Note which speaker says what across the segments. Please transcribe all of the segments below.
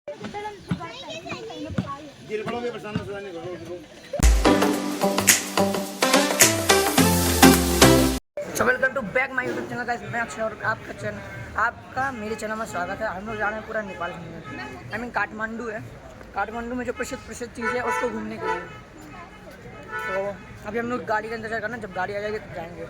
Speaker 1: Welcome to back my YouTube channel guys, मैं अक्षय और आपका मेरे चैनल में स्वागत है। हम लोग जा रहे हैं पूरा नेपाल घूमने। आई मीन काठमांडू है। काठमांडू में जो प्रसिद्ध चीज़ है उसको घूमने के लिए। तो अभी हम लोग गाड़ी का इंतजार करना, जब गाड़ी आ जाएगी तो जाएंगे।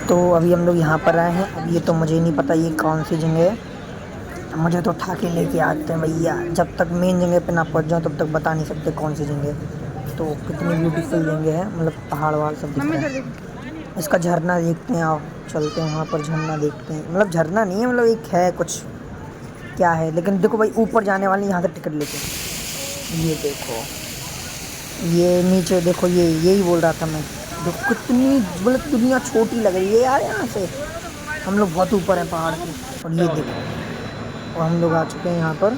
Speaker 1: तो अभी हम लोग यहाँ पर आए हैं। अब ये तो मुझे नहीं पता ये कौन सी जगह है, मुझे तो उठा के लेके आते हैं भैया। जब तक मेन जगह पे ना पहुँच जाऊँ तब तक बता नहीं सकते कौन सी जगह है। तो कितनी ब्यूटीफुल जगह है, मतलब पहाड़ वहाड़ सब दिख रहा है। इसका झरना देखते हैं, आओ चलते हैं वहाँ पर झरना देखते हैं। मतलब झरना नहीं है, मतलब एक है कुछ क्या है, लेकिन देखो भाई ऊपर जाने वाले यहाँ से टिकट लेके, ये देखो ये नीचे देखो, ये यही बोल रहा था मैं। जो कितनी मतलब दुनिया छोटी लग रही है यार यहाँ से। हम लोग बहुत ऊपर हैं पहाड़ के, और ये देखो। और हम लोग आ चुके हैं यहाँ पर,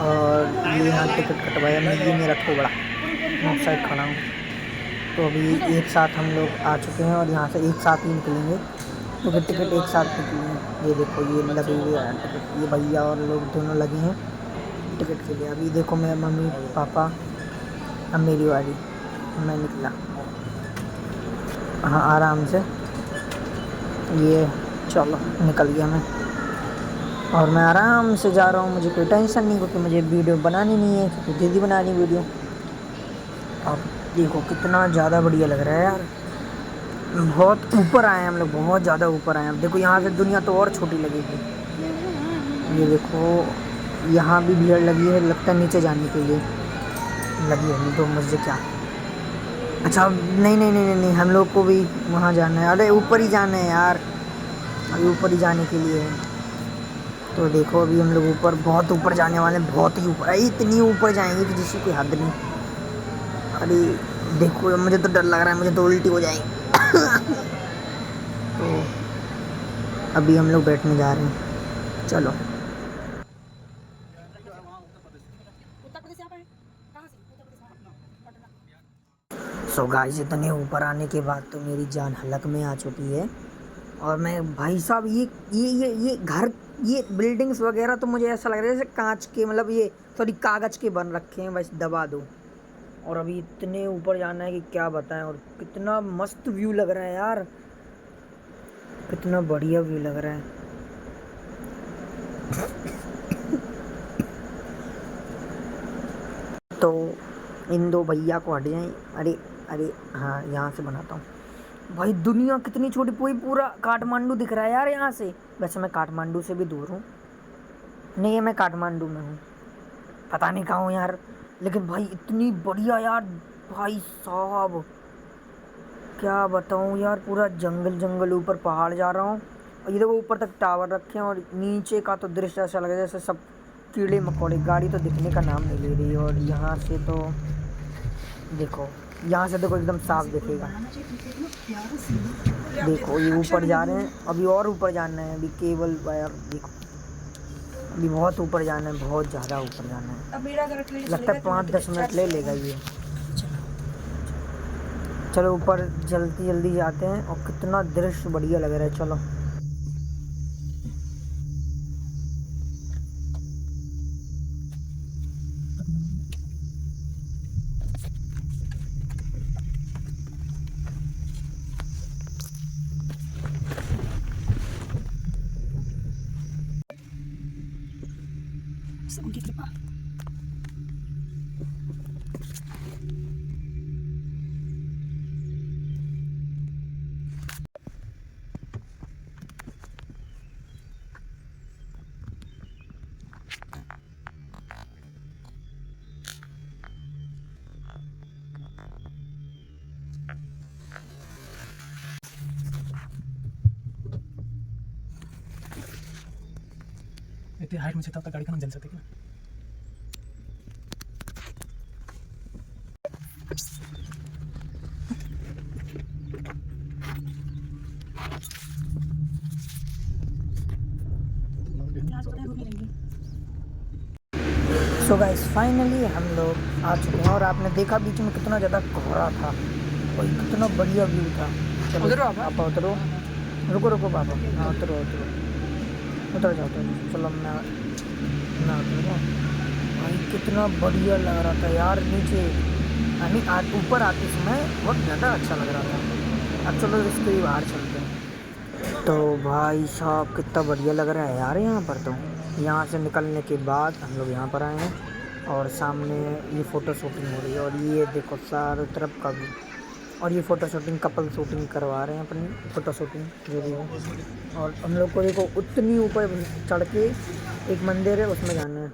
Speaker 1: और ये यहाँ टिकट कटवाया मैं। ये मेरा थोबड़ा, मैं उस साइड खड़ा हूँ। तो अभी एक साथ हम लोग आ चुके हैं और यहाँ से एक साथ ही निकलेंगे, क्योंकि टिकट एक साथ निकलेंगे। ये देखो ये लगे हुए हैं टिकट, ये भैया और लोग दोनों लगे हैं टिकट के लिए। अभी देखो मेरा मम्मी पापा, अब मेरी बारी, मैं निकला। हाँ आराम से, ये चलो निकल गया मैं। और मैं आराम से जा रहा हूँ, मुझे कोई टेंशन नहीं, क्योंकि मुझे वीडियो बनानी नहीं है, क्योंकि दीदी बना रही वीडियो। अब देखो कितना ज़्यादा बढ़िया लग रहा है यार। बहुत ऊपर आए हैं हम लोग, बहुत ज़्यादा ऊपर आए हैं। अब देखो यहाँ से दुनिया तो और छोटी लगेगी। ये देखो यहाँ भी भीड़ लगी है, लगता है नीचे जाने के लिए लगी होगी। तो मुझे क्या, अच्छा नहीं नहीं नहीं नहीं, हम लोग को भी वहाँ जाना है। अरे ऊपर ही जाना है यार, अभी ऊपर ही जाने के लिए है। तो देखो अभी हम लोग ऊपर, बहुत ऊपर जाने वाले हैं, बहुत ही ऊपर, इतनी ऊपर जाएंगे कि जिसकी कोई हद नहीं। अरे देखो मुझे तो डर लग रहा है, मुझे तो उल्टी हो जाएगी। तो अभी हम लोग बैठने जा रहे हैं, चलो। सो गाइस, इतने ऊपर आने के बाद तो मेरी जान हलक में आ चुकी है। और मैं भाई साहब ये घर, ये बिल्डिंग्स वगैरह तो मुझे ऐसा लग रहा है जैसे कांच के, मतलब ये सॉरी कागज़ के बन रखे हैं, बस दबा दो। और अभी इतने ऊपर जाना है कि क्या बताएं। और कितना मस्त व्यू लग रहा है यार, कितना बढ़िया व्यू लग रहा है। तो इन दो भैया को हट जाएं। अरे अरे हाँ, यहाँ से बनाता हूँ। भाई दुनिया कितनी छोटी, पूरा काठमांडू दिख रहा है यार यहाँ से। वैसे मैं काठमांडू से भी दूर हूँ, नहीं है, मैं काठमांडू में हूँ, पता नहीं कहाँ हूँ यार। लेकिन भाई इतनी बढ़िया यार, भाई साहब क्या बताऊँ यार। पूरा जंगल जंगल, ऊपर पहाड़ जा रहा हूँ, और ये देखो ऊपर तक टावर रखे हैं। और नीचे का तो दृश्य ऐसा लग रहा है जैसे सब कीड़े मकोड़े, गाड़ी तो दिखने का नाम नहीं ले रही। और यहाँ से तो देखो, यहाँ से देखो एकदम साफ दिखेगा। देखो ये ऊपर जा रहे हैं, अभी और ऊपर जाना है, अभी केबल वायर देखो, अभी बहुत ऊपर जाना है, बहुत ज़्यादा ऊपर जाना है। लगता है 5-10 मिनट ले लेगा ये। चलो ऊपर जल्दी जल्दी जाते हैं, और कितना दृश्य बढ़िया लग रहा है। चलो उनकी कृपा।
Speaker 2: इतनी हाइट में से तब तक गाड़ी का जल सकते क्या?
Speaker 1: सो गाइस फाइनली हम लोग आ चुके हैं और आपने देखा बीच में कितना ज़्यादा कोहरा था और कितना बढ़िया व्यू था। चलो
Speaker 2: उतरो
Speaker 1: पापा उतरो, रुको रुको पापा, हाँ उतरो उतरो, उतर जाओ उतर, चलो मैं उतर जाऊँ। भाई कितना बढ़िया लग रहा था यार नीचे, यानी ऊपर आते समय बहुत ज़्यादा अच्छा लग रहा था। अब चलो इसके ही बाहर चलते हैं। तो भाई साहब कितना बढ़िया लग रहा है यार यहाँ पर। तो यहाँ से निकलने के बाद हम लोग यहाँ पर आए हैं और सामने ये फ़ोटो शूटिंग हो रही है और ये देखो चारों तरफ का भी, और ये फ़ोटो शूटिंग कपल शूटिंग करवा रहे हैं अपनी फ़ोटो शूटिंग जो भी हो। और हम लोग को देखो उतनी ऊपर चढ़ के एक मंदिर है उसमें जाना है।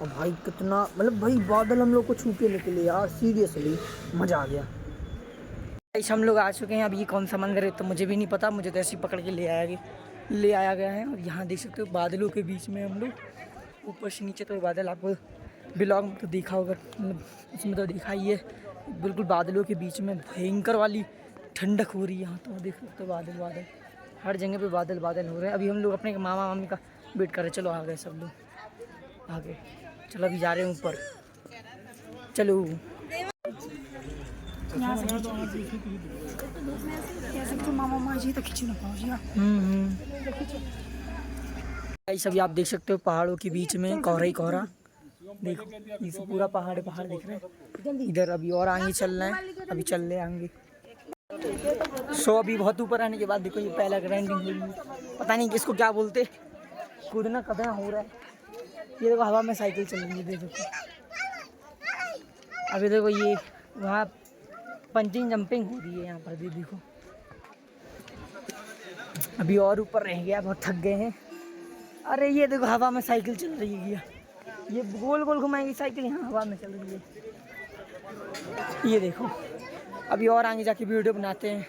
Speaker 1: और भाई कितना मतलब भाई बादल हम लोग को छू के निकले यार, सीरियसली मज़ा आ गया। गाइस हम लोग आ चुके हैं। अब ये कौन सा मंदिर है तो मुझे भी नहीं पता, मुझे तो ऐसे ही पकड़ के ले आया गया है। और यहाँ देख सकते हो बादलों के बीच में हम लोग, ऊपर से नीचे तो बादल आपको ब्लॉग में तो देखा होगा, मतलब इसमें तो देखा ही है, बिल्कुल बादलों के बीच में भयंकर वाली ठंडक हो रही है। यहाँ तो देख सकते हो बादल हर जगह पे बादल हो रहे हैं। अभी हम लोग अपने मामा मामी का वेट कर रहे हैं। चलो आ गए सब लोग आगे, चलो अभी जा रहे हैं ऊपर, चलो। मामा जी तो खींच ना अभी आप देख सकते हो पहाड़ों के बीच में कोहरा ही कोहरा, देखो ये सब पूरा पहाड़ दिख रहे हैं इधर। अभी और आगे चलना है, अभी चल रहे आगे। सो अभी बहुत ऊपर आने के बाद देखो ये पहला ग्राइंडिंग हो रही है, पता नहीं किसको क्या बोलते, कूदना कदना हो रहा है। ये देखो हवा में साइकिल चल रही है, देखो अभी देखो ये वहाँ पंचिंग जंपिंग हो रही है यहाँ पर भी देखो। अभी और ऊपर रह गया, बहुत थक गए हैं। अरे ये देखो हवा में साइकिल चल रही है, ये गोल गोल घुमाएंगी साइकिल, यहाँ हवा में चल रही है। ये देखो अभी और आगे जाके वीडियो बनाते हैं।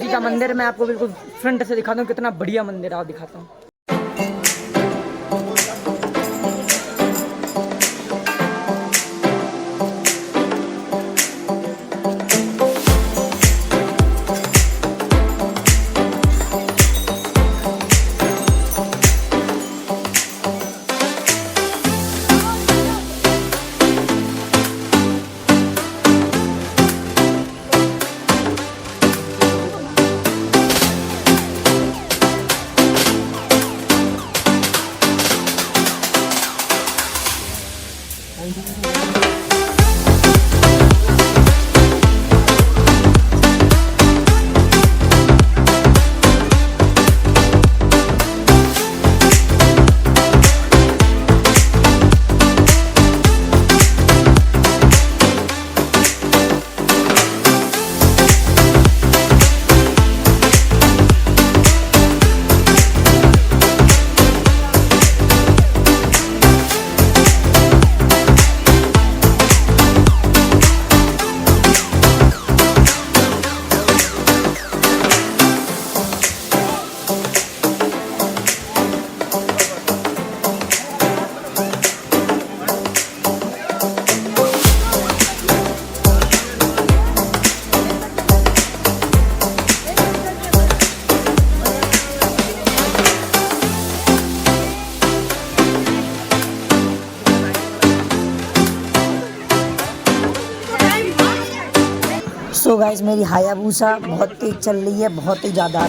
Speaker 1: का मंदिर मैं आपको बिल्कुल फ्रंट से दिखाता हूँ, कितना बढ़िया मंदिर है, आप दिखाता हूँ। सो गाइस मेरी हायाबूसा बहुत तेज चल रही है, बहुत ही ज़्यादा।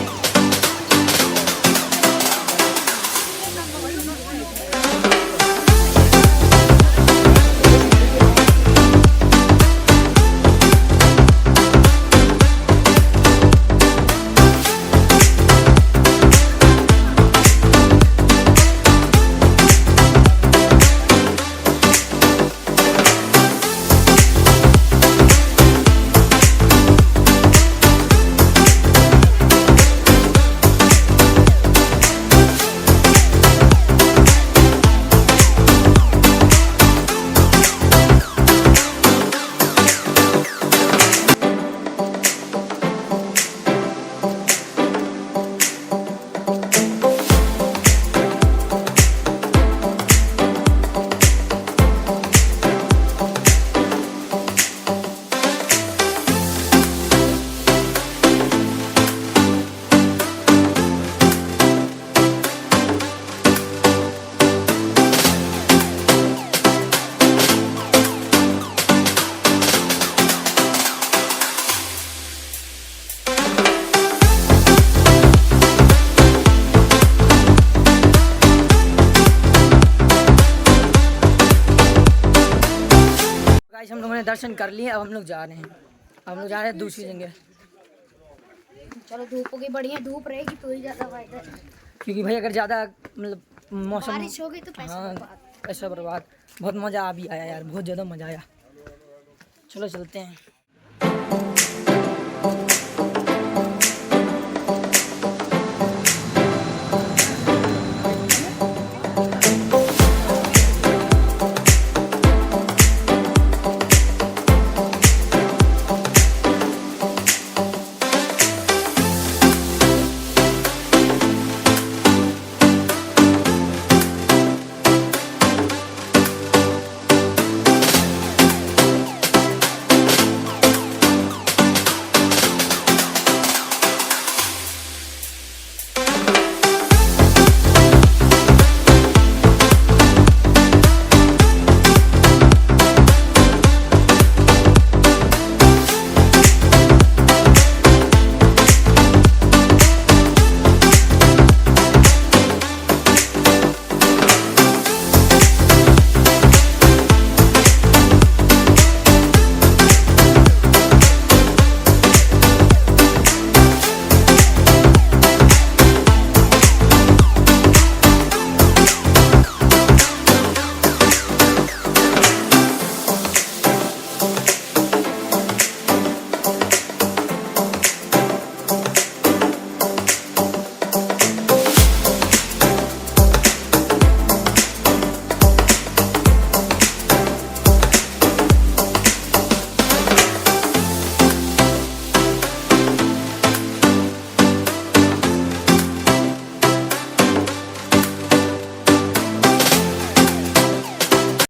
Speaker 1: दर्शन कर लिए, अब हम लोग जा रहे हैं। हम लोग जा रहे हैं दूसरी जगह।
Speaker 2: चलो धूप की बढ़िया धूप रहेगी तो ही ज्यादा फायदा है।
Speaker 1: क्योंकि भाई अगर ज़्यादा मतलब मौसम
Speaker 2: बारिश हो गई तो पैसा
Speaker 1: हाँ
Speaker 2: बर्बाद।
Speaker 1: पैसा बर्बाद। बहुत मज़ा आ भी आया यार, बहुत ज़्यादा मज़ा आया। चलो चलते हैं।